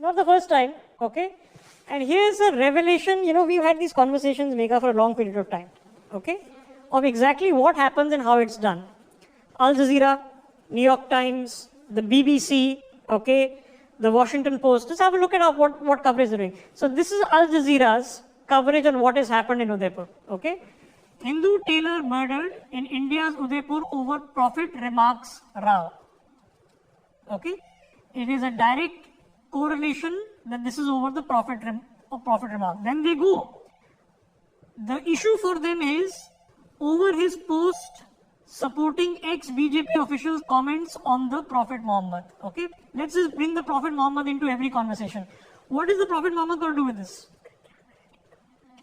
Not the first time, okay? And here's a revelation, we've had these conversations, Megha, for a long period of time, okay? Of exactly what happens and how it's done. Al Jazeera, New York Times, the BBC, okay? The Washington Post. Just have a look at what coverage they're doing. So this is Al Jazeera's coverage on what has happened in Udaipur, okay? Hindu tailor murdered in India's Udaipur over prophet remarks Rao. Okay? It is a direct correlation that this is over the prophet remark. Then they go. The issue for them is over his post supporting ex-BJP officials' comments on the Prophet Muhammad. Okay? Let's just bring the Prophet Muhammad into every conversation. What is the Prophet Muhammad going to do with this?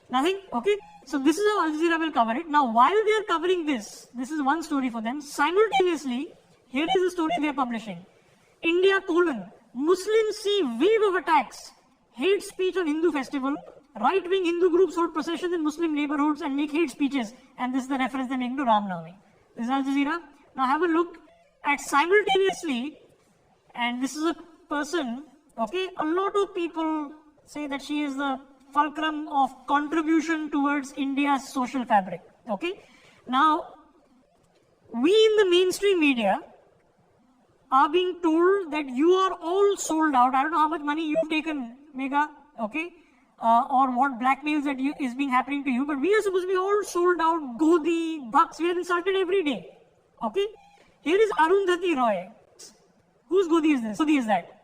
Nothing? Okay? So this is how Al Jazeera will cover it. Now, while they are covering this is one story for them. Simultaneously, here is a story they are publishing. India, Muslims see wave of attacks, hate speech on Hindu festival, right-wing Hindu groups hold processions in Muslim neighborhoods and make hate speeches. And this is the reference they're making to Ram Navami. This is Al Jazeera. Now have a look at simultaneously, and this is a person, okay, a lot of people say that she is the fulcrum of contribution towards India's social fabric, okay. Now, we in the mainstream media are being told that you are all sold out. I don't know how much money you've taken, Megha, okay, or what blackmails that is being happening to you, but we are supposed to be all sold out, Godi, Bucks, we are insulted every day, okay. Here is Arundhati Roy. Whose Godi is this? Godi is that.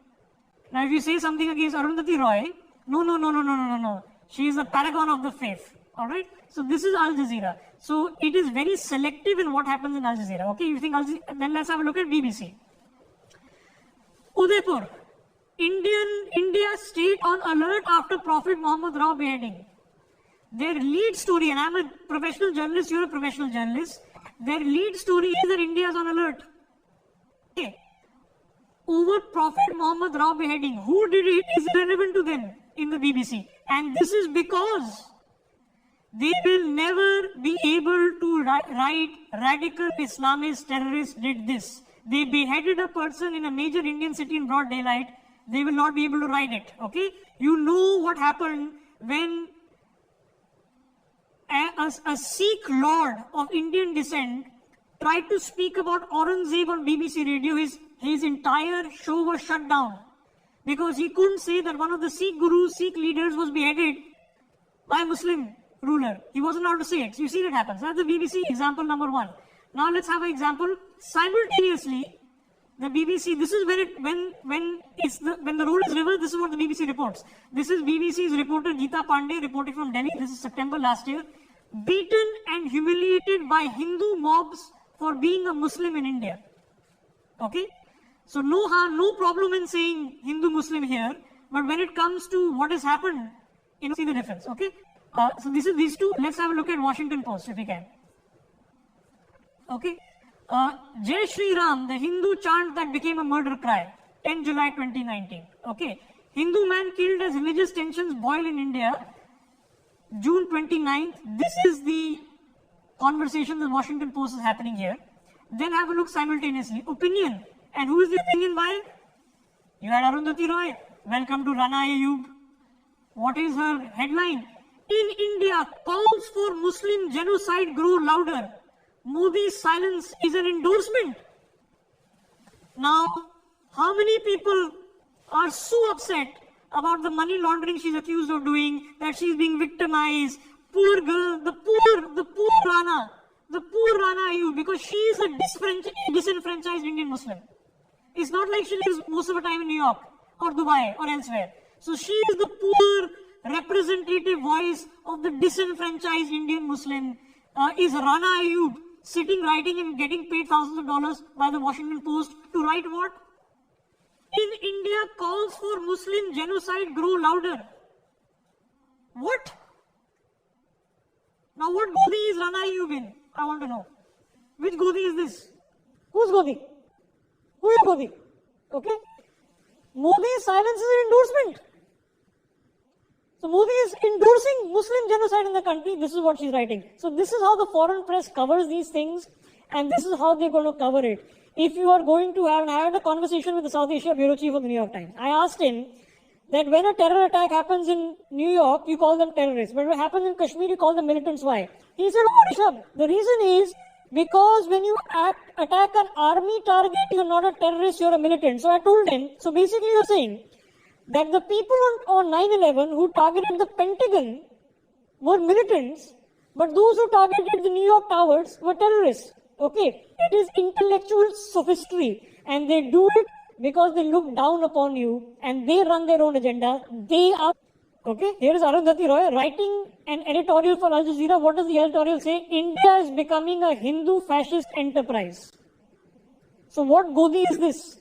Now, if you say something against Arundhati Roy, no. She is a paragon of the faith. Alright? So this is Al Jazeera. So it is very selective in what happens in Al Jazeera. Okay, you think Al Jazeera? Then let's have a look at BBC. Udaipur. India state on alert after Prophet Muhammad Rao beheading. Their lead story, and I'm a professional journalist, you're a professional journalist. Their lead story is that India is on alert. Okay. Over Prophet Muhammad Rao beheading. Who did it is irrelevant to them in the BBC. And this is because they will never be able to write radical Islamist terrorists did this. They beheaded a person in a major Indian city in broad daylight. They will not be able to write it. Okay? You know what happened when a Sikh lord of Indian descent tried to speak about Aurangzeb on BBC radio. His entire show was shut down because he couldn't say that one of the Sikh gurus, Sikh leaders was beheaded by a Muslim ruler. He wasn't allowed to say it. So you see that happens. That's the BBC example number one. Now let's have an example. Simultaneously, the BBC, this is when the role is reversed, this is what the BBC reports. This is BBC's reporter Geeta Pandey reporting from Delhi. This is September last year. Beaten and humiliated by Hindu mobs for being a Muslim in India. Okay? So no problem in saying Hindu-Muslim here, but when it comes to what has happened, see the difference, okay? So this is these two. Let's have a look at Washington Post, if we can. Okay? Jai Shri Ram, the Hindu chant that became a murder cry, 10 July 2019. Okay? Hindu man killed as religious tensions boil in India, June 29th. This is the conversation the Washington Post is happening here. Then have a look simultaneously. Opinion. And who is the opinion by? You had Arundhati Roy. Welcome to Rana Ayub. What is her headline? In India, calls for Muslim genocide grow louder. Modi's silence is an endorsement. Now, how many people are so upset about the money laundering she's accused of doing, that she's being victimized? Poor girl, the poor Rana Ayub, because she is a disenfranchised Indian Muslim. It's not like she lives most of the time in New York or Dubai or elsewhere. So she is the poor representative voice of the disenfranchised Indian Muslim. Is Rana Ayub sitting, writing and getting paid thousands of dollars by the Washington Post to write what? In India, calls for Muslim genocide grow louder. What? Now what Godi is Rana Ayub in? I want to know. Which Godi is this? Who's Godi? Who is Godi? Okay? Modi's silence is an endorsement. So Modi is endorsing Muslim genocide in the country. This is what she's writing. So this is how the foreign press covers these things, and this is how they're going to cover it. If you are going to have, and I had a conversation with the South Asia Bureau Chief of the New York Times. I asked him, that when a terror attack happens in New York, you call them terrorists. But when it happens in Kashmir, you call them militants. Why? He said, oh, Rishabh, the reason is because when you attack an army target, you're not a terrorist, you're a militant. So I told him, so basically you're saying that the people on 9/11 who targeted the Pentagon were militants, but those who targeted the New York towers were terrorists. Okay, it is intellectual sophistry, and they do it because they look down upon you and they run their own agenda. They are, okay, here is Arundhati Roy writing an editorial for Al Jazeera. What does the editorial say? India is becoming a Hindu fascist enterprise. So what Godi is this?